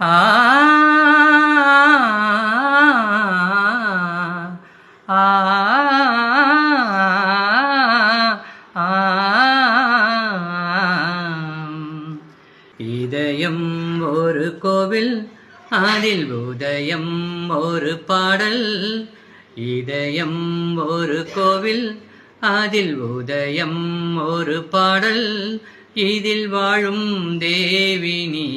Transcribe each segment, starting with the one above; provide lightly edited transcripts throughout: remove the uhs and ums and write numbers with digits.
ஆ ஆ இதயம் ஒரு கோவில், அதில் உதயம் ஒரு பாடல். இதயம் ஒரு கோவில், அதில் உதயம் ஒரு பாடல். இதில் வாழும் தேவினி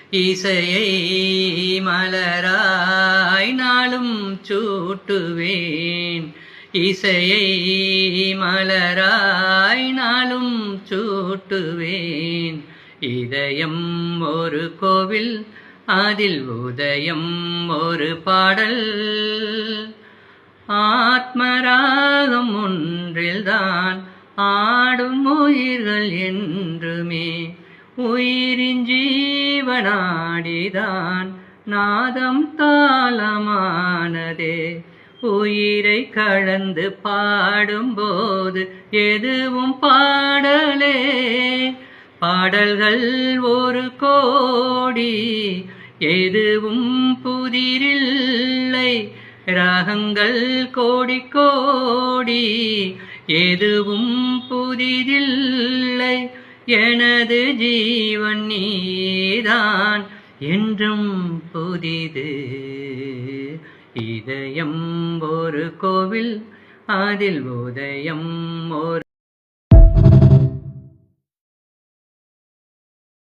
இசையை மலராய் நாளும் சூட்டுவேன். இசையை மலராய் நாளும் சூட்டுவேன். இதயம் ஒரு கோவில், அதில் உதயம் ஒரு பாடல். ஆத்மராகம் ஒன்றில்தான் ஆடும் உயிர்கள் என்றுமே. உயிரின் ஜீவனாடிதான் நாதம் தாளமானதே. உயிரை கலந்து பாடும்போது எதுவும் பாடலே. பாடல்கள் ஒரு கோடி, எதுவும் புதிரில்லை. ராகங்கள் கோடி கோடி, எதுவும் புதிதில்லை. எனது ஜீவன் நீதான், என்றும் புதிது. இதயம் ஒரு கோவில், அதில் உதயம் ஒரு